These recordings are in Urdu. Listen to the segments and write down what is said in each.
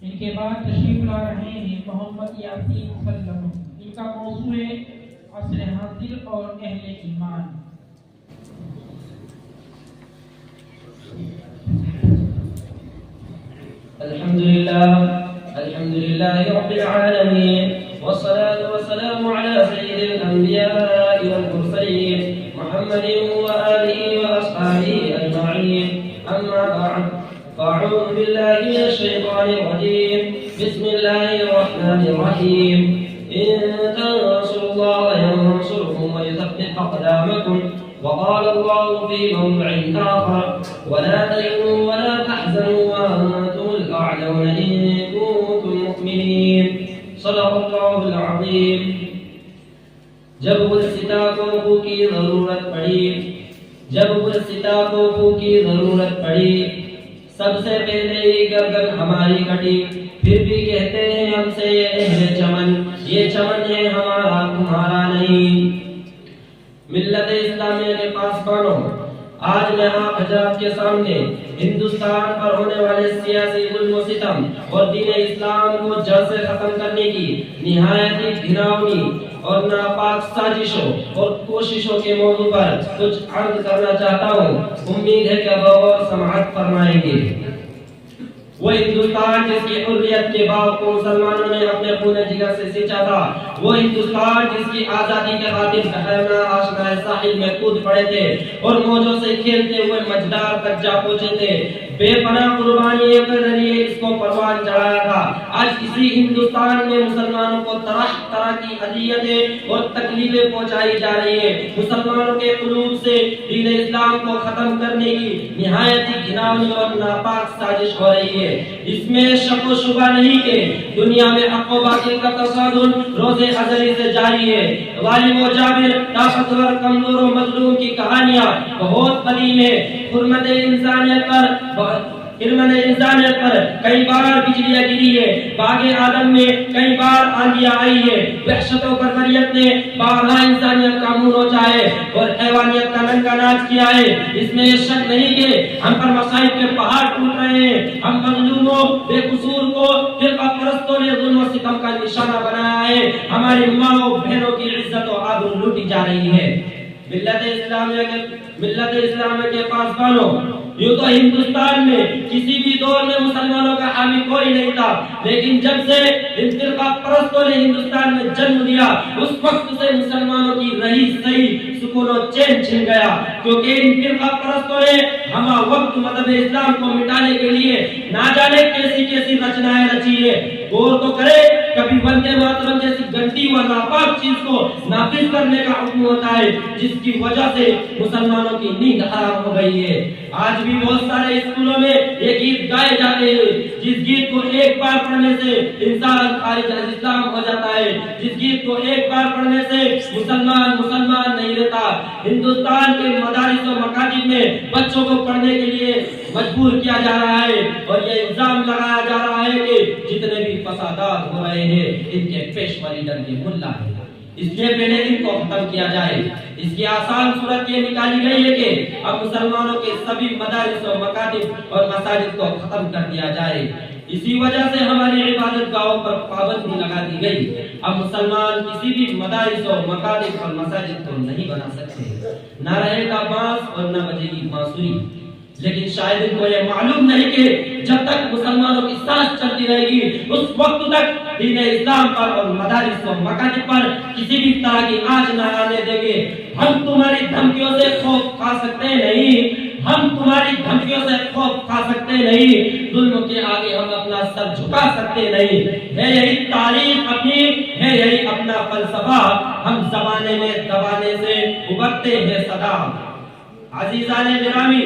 ان کے بعد تشریف لا رہے ہیں محمد یاسین سلم، ان کا موضوع ہے عصر حاضر اور اہل ایمان۔ الحمد لله رب العالمين، والصلاة والسلام على سيد الأنبياء والمرسلين محمد وآله وأصحابه أجمعين، أما بعد، فأعوذ بالله من الشيطان الرجيم، بسم الله الرحمن الرحيم، إن تنصروا الله ينصركم ويثبت أقدامكم، وقال الله في موضع آخر: ولا تهنوا ولا تحزنوا وأنتم الأعلون إن كنتم مؤمنين، صدق الله العظيم۔ جب گلستاخوں کی ضرورت پڑی، سب سے پہلے ہی گردن ہماری کٹی، پھر بھی کہتے ہیں ہم سے یہ اہل چمن، یہ چمن ہے ہمارا تمہارا نہیں۔ ملت اسلامیہ کے پاسبانوں، آج میں آپ حضرات کے سامنے ہندوستان پر ہونے والے سیاسی ظلم و ستم اور دین اسلام کو جڑ سے ختم کرنے کی نہایت ہی گھناؤنی اور ناپاک سازشوں اور کوششوں کے موضوع پر کچھ عرض کرنا چاہتا ہوں۔ امید ہے کہ غور سماعت فرمائیں گے۔ وہ ہندوستان جس کی حریت کے باغ کو مسلمانوں نے اپنے خون جگر سے سینچا تھا، وہ ہندوستان جس کی آزادی کے خاطر بحرنا آشنائے ساحل میں کود پڑے تھے اور موجوں سے کھیلتے ہوئے مجدار تک جا پہنچے تھے، بے پناہ قربانیوں کے ذریعے اس کو پروان چڑھایا تھا۔ آج اسی ہندوستان میں مسلمانوں کو طرح طرح کی اذیتیں اور تکلیفیں پہنچائی جا رہی ہیں۔ مسلمانوں کے قلوب سے دین اسلام کو ختم کرنے کی نہایت ہی گھناؤنی اور ناپاک سازش ہو رہی ہے۔ اس میں شک و شبہ نہیں کہ دنیا میں حق و باطل کا تصادم روز ازلی سے جاری ہے۔ ظالم و جابر، طاقتور، کمزور و مظلوم کی کہانیاں بہت قدیم ہے۔ حرمت انسانیت پر کئی بار بجلیاں گری ہے، باغ آدم میں کئی بار آندیاں آئی ہے، وحشت و بربریت نے بارہا انسانیت کا منہ نوچا ہے اور حیوانیت کا ننگا ناچ کیا ہے۔ اس میں یہ شک نہیں کہ ہم پر مصائب کے پہاڑ ٹوٹ رہے ہیں۔ ہم مظلوموں، بے قصور کو فرقہ پرستوں نے ظلم و ستم کا نشانہ بنایا ہے۔ ہماری ماں و بہنوں کی عزت و آبرو لوٹی جا رہی ہے۔ ملت اسلامیہ کے پاسبانوں، یوں تو ہندوستان میں کسی بھی دور میں مسلمانوں کا حامی کوئی نہیں تھا، لیکن جب سے ان فرقہ پرستوں نے ہندوستان میں جنم لیا، اس وقت سے مسلمانوں کی رہی سہی سکون و چین چھن گیا، کیونکہ ان فرقہ پرستوں نے ہمہ وقت مذہب اسلام کو مٹانے کے لیے نہ جانے کیسی کیسی رچنائیں رچی ہے۔ غور تو کرے، کبھی وندے ماترم جیسی گندی و ناپاک چیز کو نافذ کرنے کا حکم ہوتا ہے، جس کی وجہ سے مسلمانوں کی نیند حرام ہو گئی ہے۔ آج بھی بہت سارے اسکولوں میں یہ گیت گائے جاتے ہیں، جس گیت کو ایک بار پڑھنے سے انسان خارج از اسلام ہو جاتا ہے، جس گیت کو ایک بار پڑھنے سے مسلمان نہیں رہتا۔ ہندوستان کے مدارس و مکاتب میں بچوں کو پڑھنے کے لیے مجبور کیا جا رہا ہے اور یہ الزام لگایا جا رہا ہے کہ جتنے بھی فسادات ہو رہے ہیں ان کے پیشوا لیڈر یہ ملا ہے، اس لیے پہلے ان کو ختم کیا جائے۔ اس کی آسان صورت یہ نکالی گئی ہے کہ اب مسلمانوں کے سبھی مدارس و مکاتب اور مساجد کو ختم کر دیا جائے۔ اسی وجہ سے ہماری عبادت گاہوں پر پابندی لگا دی گئی۔ اب مسلمان کسی بھی مدارس و مکاتب اور مساجد کو نہیں بنا سکتے، نہ رہے گا بانس اور نہ بجے گی بانسری۔ لیکن شاید ان کو یہ معلوم نہیں کہ جب تک مسلمانوں کی سانس چلتی رہے گی اس وقت تک دین اسلام پر اور مدارس و مکاتب پر کسی بھی طرح کی آنچ نہ آنے دیں گے۔ ہم تمہاری دھمکیوں سے خوف کھا سکتے نہیں، ہم تمہاری دھمکیوں سے خوف کھا سکتے نہیں، ظلم کے آگے ہم اپنا سر جھکا سکتے نہیں۔ ہے یہی تاریخ اپنی، ہے یہی اپنا فلسفہ، ہم زمانے میں دبانے سے ابھرتے ہیں صدا۔ عزیزان گرامی،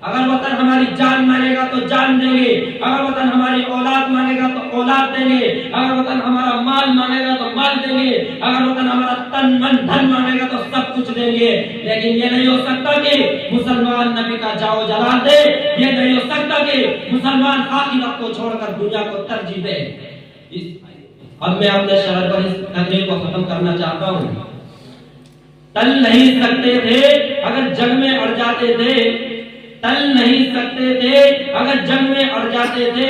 اگر وطن ہماری جان مانگے گا تو جان دیں گے، اگر وطن ہماری اولاد مانگے گا تو اولاد دیں گے، اگر وطن ہمارا مال مانگے گا تو مال دیں گے، اگر وطن ہمارا تن من دھن مانگے گا تو سب کچھ دیں گے۔ لیکن یہ نہیں ہو سکتا کہ مسلمان نبی کا جاؤ جلال دے، یہ نہیں ہو سکتا کہ مسلمان آخرت کو چھوڑ کر دنیا کو ترجیح دے۔ اب میں اپنے شرح پر اس تقریر کو ختم کرنا چاہتا ہوں۔ تل نہیں سکتے تھے اگر جنگ میں اڑ جاتے تھے، تل نہیں سکتے تھے اگر جنگ میں اڑ جاتے تھے،